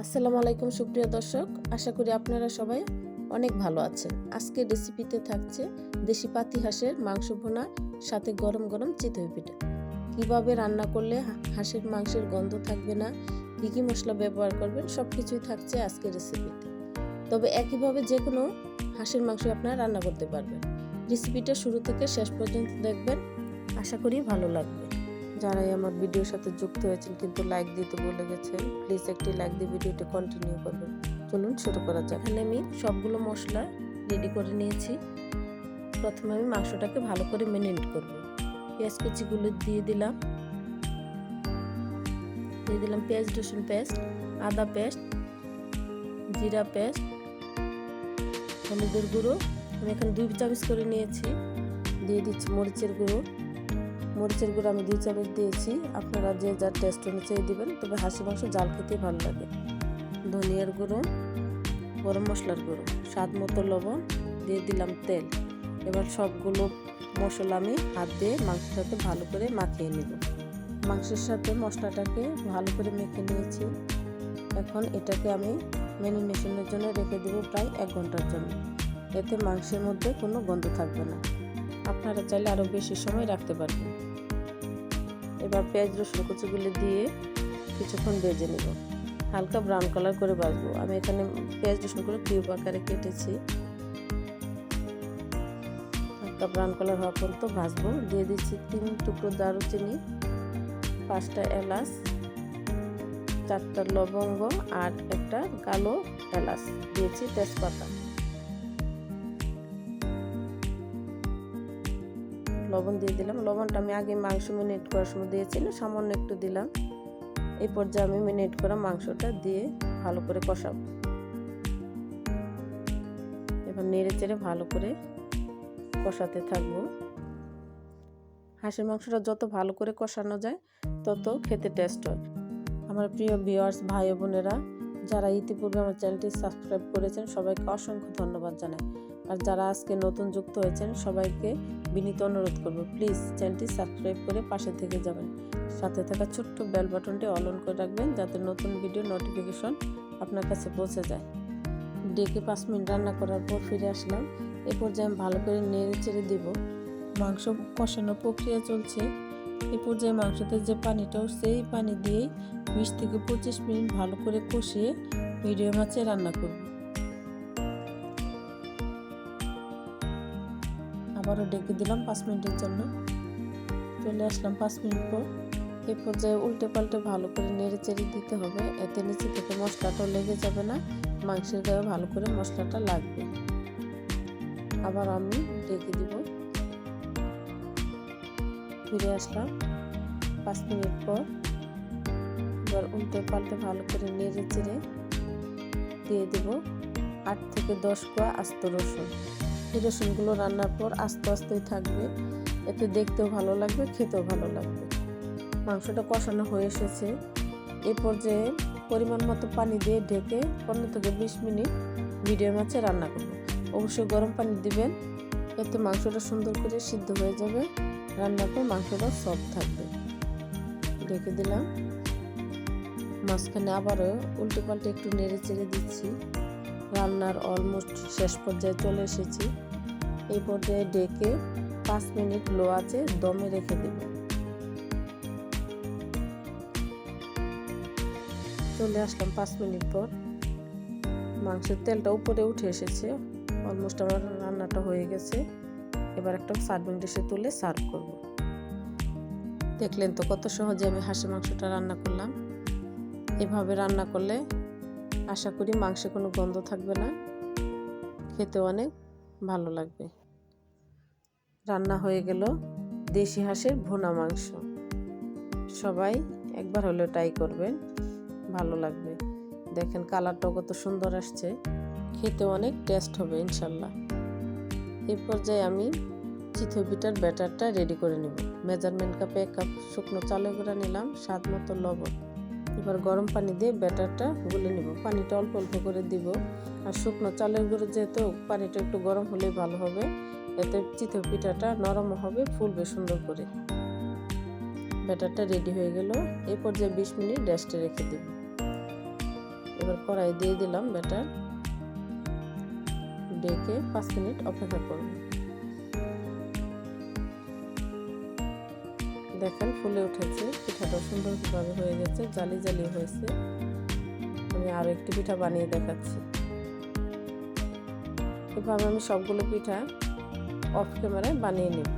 আসসালামু আলাইকুম সুপ্রিয় দর্শক, আশা করি আপনারা সবাই অনেক ভালো আছেন। আজকের রেসিপিতে থাকছে দেশি পাতি হাঁসের মাংস ভুনা, সাথে গরম গরম চিতই পিঠা। কিভাবে রান্না করলে হাঁসের মাংসের গন্ধ থাকবে না, কী কী মশলা ব্যবহার করবেন, সব কিছুই থাকছে আজকের রেসিপিতে। তবে একইভাবে যে কোনো হাঁসের মাংস আপনারা রান্না করতে পারবেন। রেসিপিটা শুরু থেকে শেষ পর্যন্ত দেখবেন, আশা করি ভালো লাগবে। যারাই আমার ভিডিওর সাথে যুক্ত হয়েছেন কিন্তু লাইক দিতে ভুলে গেছেন, প্লিজ একটি লাইক দিয়ে ভিডিওটি কন্টিনিউ করবেন। চলুন শুরু করা যাক। এখানে আমি সবগুলো মশলা রেডি করে নিয়েছি। প্রথমে আমি মাংসটাকে ভালো করে ম্যারিনেট করব। পেঁয়াজ কুচিগুলো দিয়ে দিলাম পেঁয়াজ রসুন পেস্ট, আদা পেস্ট, জিরা পেস্ট, হলুদের গুঁড়ো আমি এখানে 2 চামচ করে নিয়েছি। দিয়ে দিচ্ছি মরিচের গুঁড়ো আমি 2 চামচ দিয়েছি। আপনারা যে যার টেস্ট অনুযায়ী দিবেন, তবে হাঁসি মাংস জাল খেতে ভালো লাগে। ধনিয়ার গুঁড়ো, গরম মশলার গুঁড়ো, স্বাদ মতো লবণ, দিয়ে দিলাম তেল। এবার সবগুলো মশলা আমি হাত দিয়ে মাংসের সাথে ভালো করে মাখিয়ে নেব। মাংসের সাথে মশলাটাকে ভালো করে মেখে নিয়েছি। এখন এটাকে আমি ম্যারিনেশনের জন্য রেখে দেবো প্রায় 1 ঘন্টার জন্য। এতে মাংসের মধ্যে কোনো গন্ধ থাকবে না। আপনারা চাইলে আরও বেশি সময় রাখতে পারবেন। এবার পেঁয়াজ রসুন কুচিগুলো দিয়ে কিছুক্ষণ ভেজে নেব, হালকা ব্রাউন কালার করে ভাজবো। আমি এখানে পেঁয়াজ রসুনগুলো কিউব আকারে কেটেছি। হালকা ব্রাউন কালার হওয়া পর্যন্ত ভাজবো। দিয়ে দিচ্ছি 3 টুকরো দারুচিনি, 5টা এলাচ, 4টা লবঙ্গ আর একটা কালো এলাচ, দিয়েছি তেজপাতা, লবণ দিয়ে দিলাম। লবণটা আমি আগে মাংস ম্যারিনেট করার সময় দিয়েছিলাম, সামান্য একটু দিলাম। এই পর্যায়ে আমি ম্যারিনেট করা মাংসটা দিয়ে ভালো করে কষাবো। এবার নেড়ে চেড়ে ভালো করে কষাতে থাকবো। হাঁসের মাংসটা যত ভালো করে কষানো যায় তত খেতে টেস্ট হয়। আমার প্রিয় ভিউয়ার্স ভাই ও বোনেরা, যারা ইতিপূর্বে আমার চ্যানেলটি সাবস্ক্রাইব করেছেন সবাইকে অসংখ্য ধন্যবাদ জানাই। আর যারা আজকে নতুন যুক্ত হয়েছেন সবাইকে বিনীত অনুরোধ করব, প্লিজ চ্যানেলটি সাবস্ক্রাইব করে পাশে থেকে যাবেন। সাথে থাকা ছোট্ট বেল বাটনটি অল অন করে রাখবেন, যাতে নতুন ভিডিও নোটিফিকেশন আপনার কাছে পৌঁছে যায়। ডেকে 5 মিনিট রান্না করার পর ফিরে আসলাম। এই পর্যায়ে আমি ভালো করে নেড়ে চেড়ে দিব। মাংস কষানোর প্রক্রিয়া চলছে। এই পর্যায়ে মাংসতে যে পানিটা উঠছে এই পানি দিয়েই 20 থেকে 25 মিনিট ভালো করে কষিয়ে মিডিয়াম আঁচে রান্না করব। আবারও ডেকে দিলাম 5 মিনিটের জন্য। চলে আসলাম 5 মিনিট পর। এই পর্যায়ে উল্টে পাল্টে ভালো করে নেড়ে চেড়ে দিতে হবে, এতে নিচে থেকে মশলাটাও লেগে যাবে না, মাংসের গায়ে ভালো করে মশলাটা লাগবে। আবার আমি ডেকে দিব। ফিরে আসলাম 5 মিনিট পর। এবার উল্টে পাল্টে ভালো করে নেড়ে চেড়ে দিয়ে দেব 8 থেকে 10 কোয়া আস্ত রসুন। এই রসুনগুলো রান্নার পর আস্তে আস্তেই থাকবে, এতে দেখতেও ভালো লাগবে, খেতেও ভালো লাগবে। মাংসটা কষানো হয়ে এসেছে। এই পর্যায়ে পরিমাণ মতো পানি দিয়ে ঢেকে 15 থেকে 20 মিনিট মিডিয়াম আঁচে রান্না করব। অবশ্যই গরম পানি দিবেন, এতে মাংসটা সুন্দর করে সিদ্ধ হয়ে যাবে। রান্নার পর মাংসটা সফট থাকবে। ঢেকে দিলাম। মাঝখানে আবারও উল্টে পাল্টে একটু নেড়ে চেড়ে দিচ্ছি। রান্নার অলমোস্ট শেষ পর্যায়ে চলে এসেছি। এই পর্যায়ে ঢেকে 5 মিনিট লো আঁচে দমে রেখে দেব। চলে আসলাম 5 মিনিট পর। মাংসের তেলটা উপরে উঠে এসেছে, অলমোস্ট আমার রান্নাটা হয়ে গেছে। এবার একটা সার্ভিং ডিশে তুলে সার্ভ করব। দেখলেন তো কত সহজে আমি হাঁসের মাংসটা রান্না করলাম। এভাবে রান্না করলে আশা করি মাংসে কোনো গন্ধ থাকবে না, খেতে অনেক ভালো লাগবে। রান্না হয়ে গেল দেশি হাঁসের ভুনা মাংস। সবাই একবার হলেও ট্রাই করবেন, ভালো লাগবে। দেখেন কালারটাও কত সুন্দর আসছে, খেতে অনেক টেস্ট হবে ইনশাল্লাহ। এই পর্যায়ে আমি চিতই পিঠার ব্যাটারটা রেডি করে নেব। মেজারমেন্ট কাপে 1 কাপ শুকনো চালের গুঁড়া নিলাম, স্বাদ মতো লবণ। এবার গরম পানি দিয়ে ব্যাটারটা গুলে নেব। পানিটা অল্প অল্প করে দিব। আর শুকনো চালের গুঁড়ো যেহেতু পানিটা একটু গরম হলেই ভালো হবে, এতে চিতই পিঠাটা নরমও হবে, ফুলবে সুন্দর করে। ব্যাটারটা রেডি হয়ে গেল। এই পর্যায়ে 20 মিনিট রেস্টে রেখে দেব। এবার কড়াই দিয়ে দিলাম ব্যাটার, ডেকে 5 মিনিট অপেক্ষা করব। দেখেন ফুলে উঠেছে, পিঠাটা সুন্দরভাবে হয়ে গেছে, জালি জালি হয়েছে। আমি আরো একটি পিঠা বানিয়ে দেখাচ্ছি। এভাবে আমি সবগুলো পিঠা অফ ক্যামেরায় বানিয়ে নেব।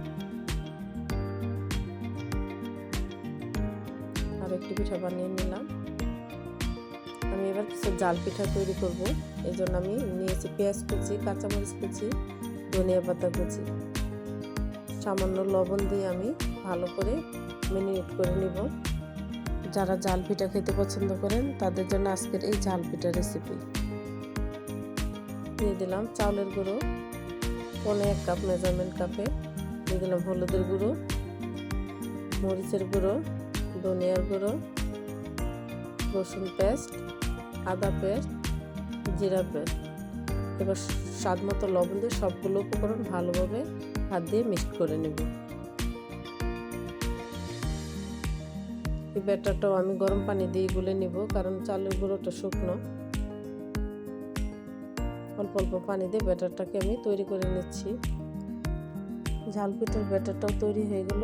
আরো একটি পিঠা বানিয়ে নিলাম। আমি এবার কিছু জাল পিঠা তৈরি করব। এই জন্য আমি নিয়েছি পেঁয়াজ কুচি, কাঁচামরিচ কুচি, ধনিয়া পাতা কুচি। সামান্য লবণ দিয়ে আমি ভালো করে ম্যারিনেট করে নিব। যারা জাল পিঠা খেতে পছন্দ করেন তাদের জন্য আজকের এই জাল পিঠা রেসিপি। দিয়ে দিলাম চাউলের গুঁড়ো 1 কাপ মেজারমেন্ট কাপে, দিয়ে দিলাম হলুদের গুঁড়ো, মরিচের গুঁড়ো, ধনিয়ার গুঁড়ো, রসুন পেস্ট, আদা পেস্ট, জিরা পেস্ট। এবার স্বাদ মতো লবণ দিয়ে সবগুলো উপকরণ ভালোভাবে হাত দিয়ে মিক্স করে নেব। এই ব্যাটারটাও আমি গরম পানি দিয়ে গুলে নিব, কারণ চালের গুঁড়োটা শুকনো। অল্প অল্প পানি দিয়ে ব্যাটারটাকে আমি তৈরি করে নিচ্ছি। ঝাল পিঠার ব্যাটারটাও তৈরি হয়ে গেল।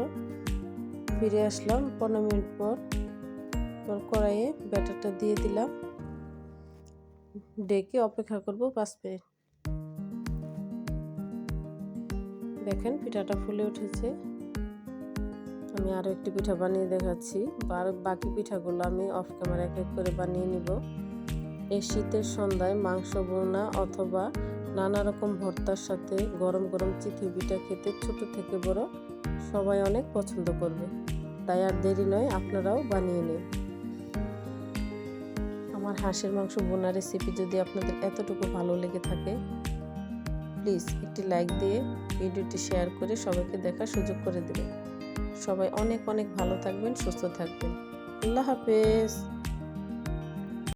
ফিরে আসলাম 15 মিনিট পর। কড়াইয়ে ব্যাটারটা দিয়ে দিলাম, ডেকে অপেক্ষা করব 5 মিনিট। দেখেন পিঠাটা ফুলে উঠেছে। আমি আরো একটি পিঠা বানিয়ে দেখাচ্ছি। বাকি পিঠাগুলো আমি অফ ক্যামেরা এক এক করে বানিয়ে নিব। এই শীতের সন্ধ্যায় মাংস বোনা অথবা নানা রকম ভর্তার সাথে গরম গরম চিতই পিঠা খেতে ছোট থেকে বড় সবাই অনেক পছন্দ করবে। তাই আর দেরি নয়, আপনারাও বানিয়ে নিন। আমার হাঁসের মাংস বোনা রেসিপি যদি আপনাদের এতটুকু ভালো লেগে থাকে, প্লিজ একটি লাইক দিয়ে ভিডিওটি শেয়ার করে সবাইকে দেখার সুযোগ করে দেবেন। সবাই অনেক অনেক ভালো থাকবেন, সুস্থ থাকবেন। আল্লাহ হাফেজ।